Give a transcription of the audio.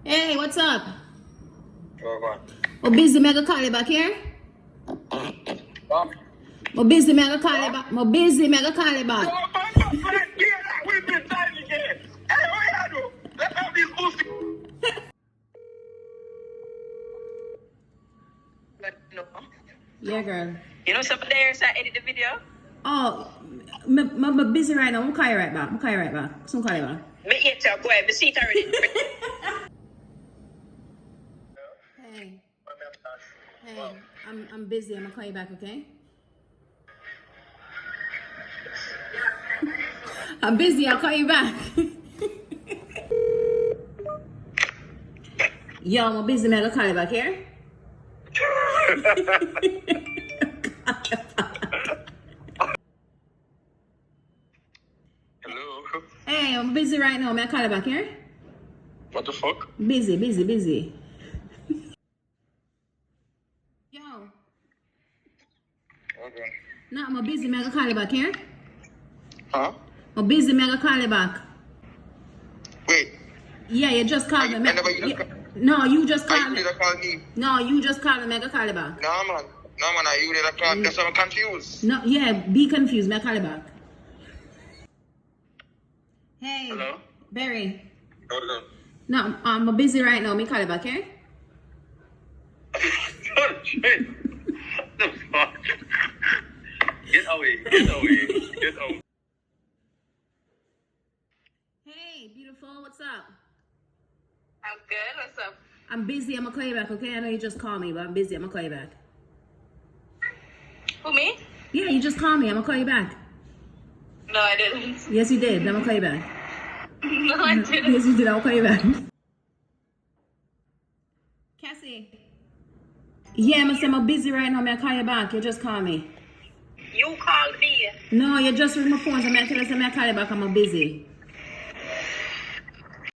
Hey, what's up? Go I'm busy, me I go call you back here. on. I'm busy, me I go call you back. I'm busy, me I go call you back. We've been dying again. Hey, what you do? Let's have this pussy. No. Yeah, girl. You know somebody there so I edit the video? Oh, I'm busy right now. I'm call you right back. I'm call you right back. So I'm call you back. Me eat your boy, me see it already. Hey, hey, I'm busy. I'm gonna call you back, okay? I'm busy. I'll call you back. Yo, I'm busy. Man, I'll call you back here. Hello. Hey, I'm busy right now. May I call you back here? What the fuck? Busy. Yo, Okay. no, I'm busy. May I call you back here? Huh? I'm busy. May I call you back? Wait. Yeah, you just called me. I never you just No, you just I called you me. did call me. No, you just called me. May I call you back? No man. No man, I you did call. That's why I'm confused. No, yeah, be confused. May I call you back? Hey, Hello? Barry. Hold on. No, I'm busy right now. Me call you back here. What the fuck? Get away. Get away. Get away. Hey, beautiful. What's up? I'm good. What's up? I'm busy. I'm gonna call you back. Okay, I know you just called me, but I'm busy. I'm gonna call you back. Who, me? Yeah, you just called me. I'm gonna call you back. No, I didn't. Yes, you did. I'm gonna call you back. No, I didn't. Yes, you did. I'll call you back. Cassie. Yeah, I'm busy right now. May I call you back? You just call me. You called me. No, you just ring my phone. So I'm call you back. I'm busy.